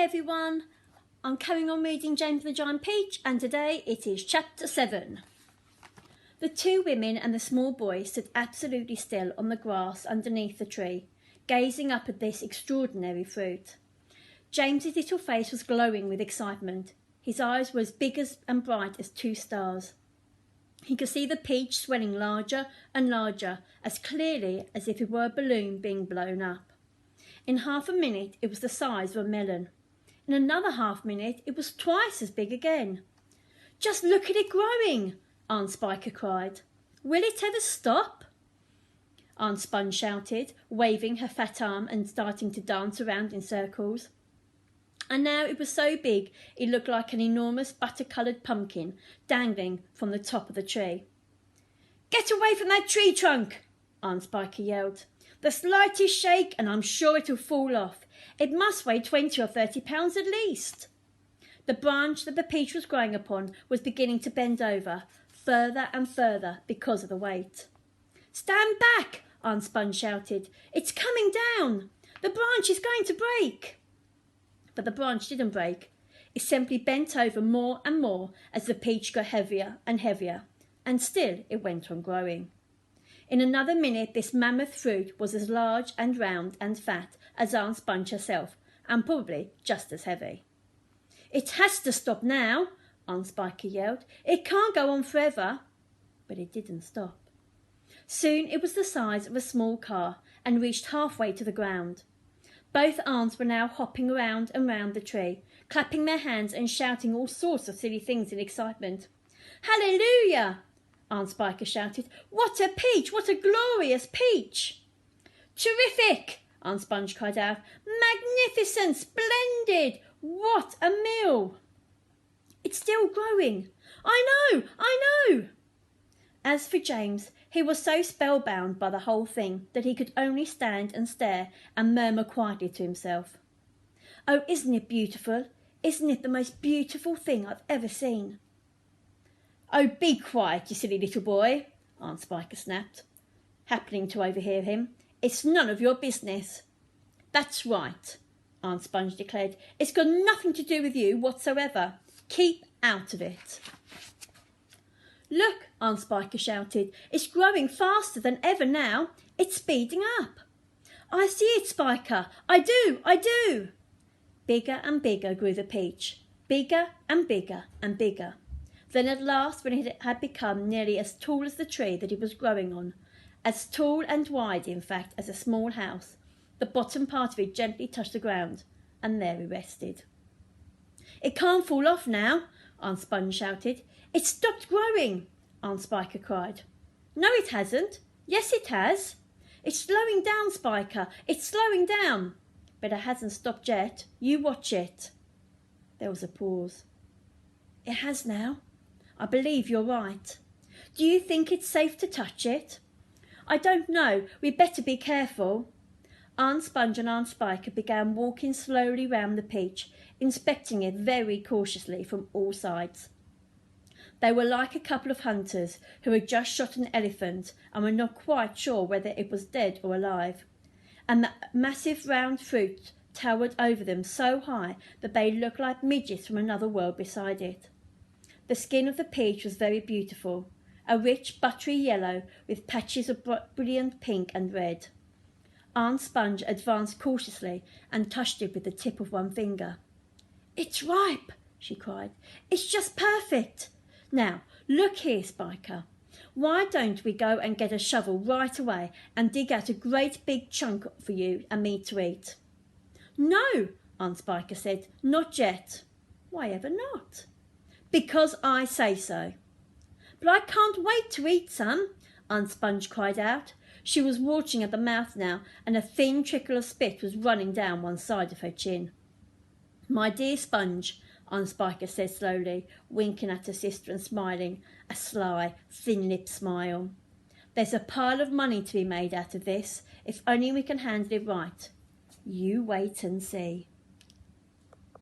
everyone, I'm carrying on reading James the Giant Peach, and today it is chapter 7. The two women and the small boy stood absolutely still on the grass underneath the tree, gazing up at this extraordinary fruit. James's little face was glowing with excitement. His eyes were as big and bright as two stars. He could see the peach swelling larger and larger, as clearly as if it were a balloon being blown up. In half a minute it was the size of a melon. In another half minute it was twice as big again. "Just look at it growing!" Aunt Spiker cried. "Will it ever stop?" Aunt Sponge shouted, waving her fat arm and starting to dance around in circles. And now it was so big it looked like an enormous butter-coloured pumpkin dangling from the top of the tree. "Get away from that tree trunk!" Aunt Spiker yelled. "The slightest shake and I'm sure it'll fall off. It must weigh 20 or 30 pounds at least." The branch that the peach was growing upon was beginning to bend over, further and further because of the weight. "Stand back!" Aunt Sponge shouted. "It's coming down! The branch is going to break!" But the branch didn't break. It simply bent over more and more as the peach got heavier and heavier, and still it went on growing. In another minute this mammoth fruit was as large and round and fat as Aunt Sponge herself, and probably just as heavy. "It has to stop now!" Aunt Spiker yelled. "It can't go on forever." But it didn't stop. Soon it was the size of a small car and reached halfway to the ground. Both aunts were now hopping round and round the tree, clapping their hands and shouting all sorts of silly things in excitement. "Hallelujah!" Aunt Spiker shouted. "What a peach! What a glorious peach!" "Terrific!" Aunt Sponge cried out. "Magnificent! Splendid! What a meal!" "It's still growing." I know! As for James, he was so spellbound by the whole thing that he could only stand and stare and murmur quietly to himself. "Oh, isn't it beautiful? Isn't it the most beautiful thing I've ever seen?" "Oh, be quiet, you silly little boy," Aunt Spiker snapped, happening to overhear him. "It's none of your business." "That's right," Aunt Sponge declared. "It's got nothing to do with you whatsoever. Keep out of it." "Look," Aunt Spiker shouted. "It's growing faster than ever now. It's speeding up." "I see it, Spiker. I do. Bigger and bigger grew the peach. Bigger and bigger and bigger. Then at last, when it had become nearly as tall as the tree that it was growing on, as tall and wide, in fact, as a small house, the bottom part of it gently touched the ground, and there it rested. "It can't fall off now," Aunt Sponge shouted. "It's stopped growing," Aunt Spiker cried. "No, it hasn't." "Yes, it has." "It's slowing down, Spiker. It's slowing down." "But it hasn't stopped yet. You watch it." There was a pause. "It has now. I believe you're right. Do you think it's safe to touch it?" "I don't know. We'd better be careful." Aunt Sponge and Aunt Spiker began walking slowly round the peach, inspecting it very cautiously from all sides. They were like a couple of hunters who had just shot an elephant and were not quite sure whether it was dead or alive. And the massive round fruit towered over them so high that they looked like midgets from another world beside it. The skin of the peach was very beautiful, a rich buttery yellow with patches of brilliant pink and red. Aunt Sponge advanced cautiously and touched it with the tip of one finger. "It's ripe," she cried. "It's just perfect. Now, look here, Spiker. Why don't we go and get a shovel right away and dig out a great big chunk for you and me to eat?" "No," Aunt Spiker said, "not yet." "Why ever not?" "Because I say so." "But I can't wait to eat some," Aunt Sponge cried out. She was watching at the mouth now, and a thin trickle of spit was running down one side of her chin. "My dear Sponge," Aunt Spiker said slowly, winking at her sister and smiling, a sly, thin-lipped smile. "There's a pile of money to be made out of this, if only we can handle it right. You wait and see."